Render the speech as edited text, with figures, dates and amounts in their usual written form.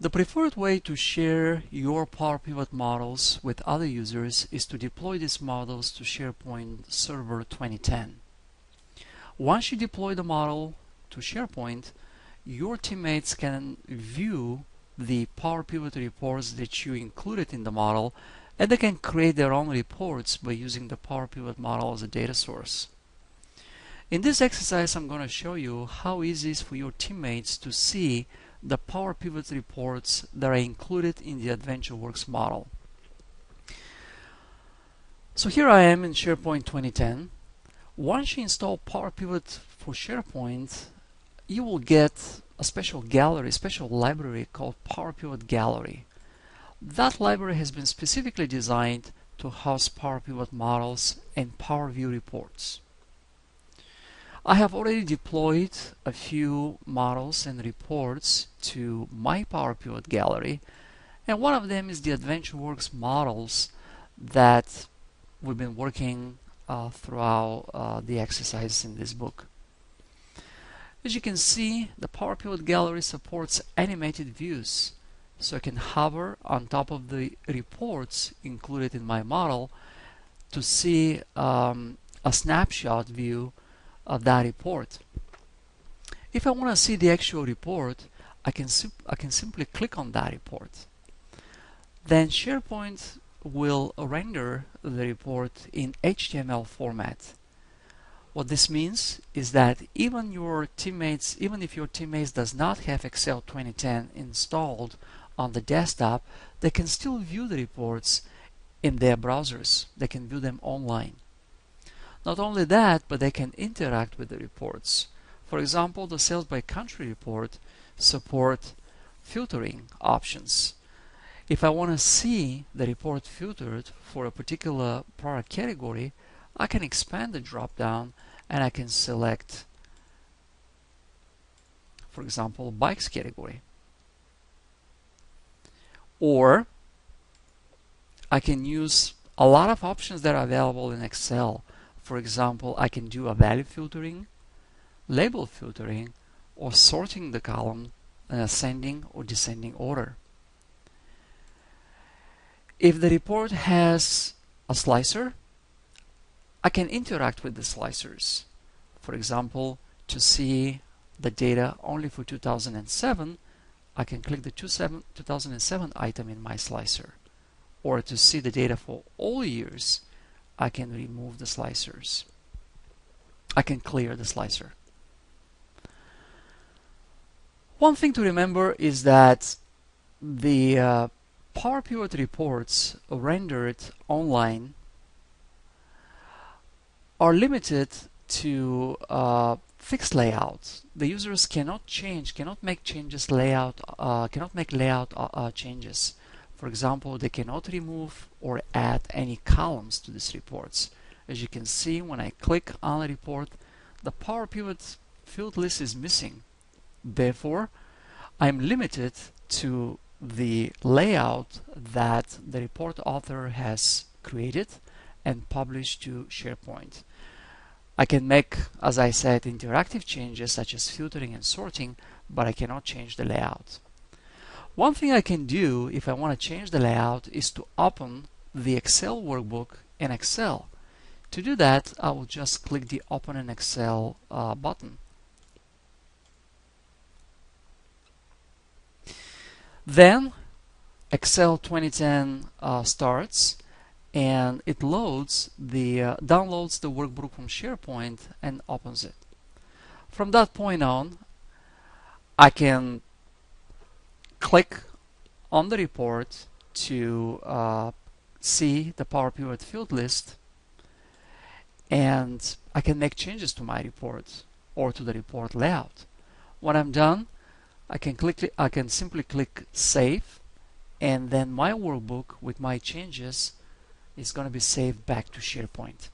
The preferred way to share your Power Pivot models with other users is to deploy these models to SharePoint Server 2010. Once you deploy the model to SharePoint, your teammates can view the Power Pivot reports that you included in the model, and they can create their own reports by using the Power Pivot model as a data source. In this exercise, I'm going to show you how easy it is for your teammates to see the Power Pivot reports that are included in the AdventureWorks model. So here I am in SharePoint 2010. Once you install Power Pivot for SharePoint, you will get a special gallery, a special library called Power Pivot Gallery. That library has been specifically designed to house Power Pivot models and Power View reports. I have already deployed a few models and reports to my Power Pivot gallery, and one of them is the AdventureWorks models that we've been working throughout the exercises in this book. As you can see, the Power Pivot gallery supports animated views, so I can hover on top of the reports included in my model to see a snapshot view of that report. If I want to see the actual report, I can simply click on that report. Then SharePoint will render the report in HTML format. What this means is that even if your teammates does not have Excel 2010 installed on the desktop, they can still view the reports in their browsers. They can view them online. Not only that, but they can interact with the reports. For example, the sales by country report support filtering options. If I want to see the report filtered for a particular product category, I can expand the drop-down and I can select, for example, bikes category. Or I can use a lot of options that are available in Excel. For example, I can do a value filtering, label filtering, or sorting the column in ascending or descending order. If the report has a slicer, I can interact with the slicers. For example, to see the data only for 2007, I can click the 2007 item in my slicer. Or to see the data for all years, I can remove the slicers. I can clear the slicer. One thing to remember is that the Power Pivot reports rendered online are limited to fixed layout. The users cannot make changes layout, cannot make layout changes. For example, they cannot remove or add any columns to these reports. As you can see, when I click on a report, the Power Pivot field list is missing. Therefore, I'm limited to the layout that the report author has created and published to SharePoint. I can make, as I said, interactive changes such as filtering and sorting, but I cannot change the layout. One thing I can do if I want to change the layout is to open the Excel workbook in Excel. To do that, I will just click the Open in Excel button. Then Excel 2010 starts, and it downloads the workbook from SharePoint and opens it. From that point on, I can click on the report to see the Power Pivot field list, and I can make changes to my report or to the report layout. When I'm done, I can simply click Save, and then my workbook with my changes is going to be saved back to SharePoint.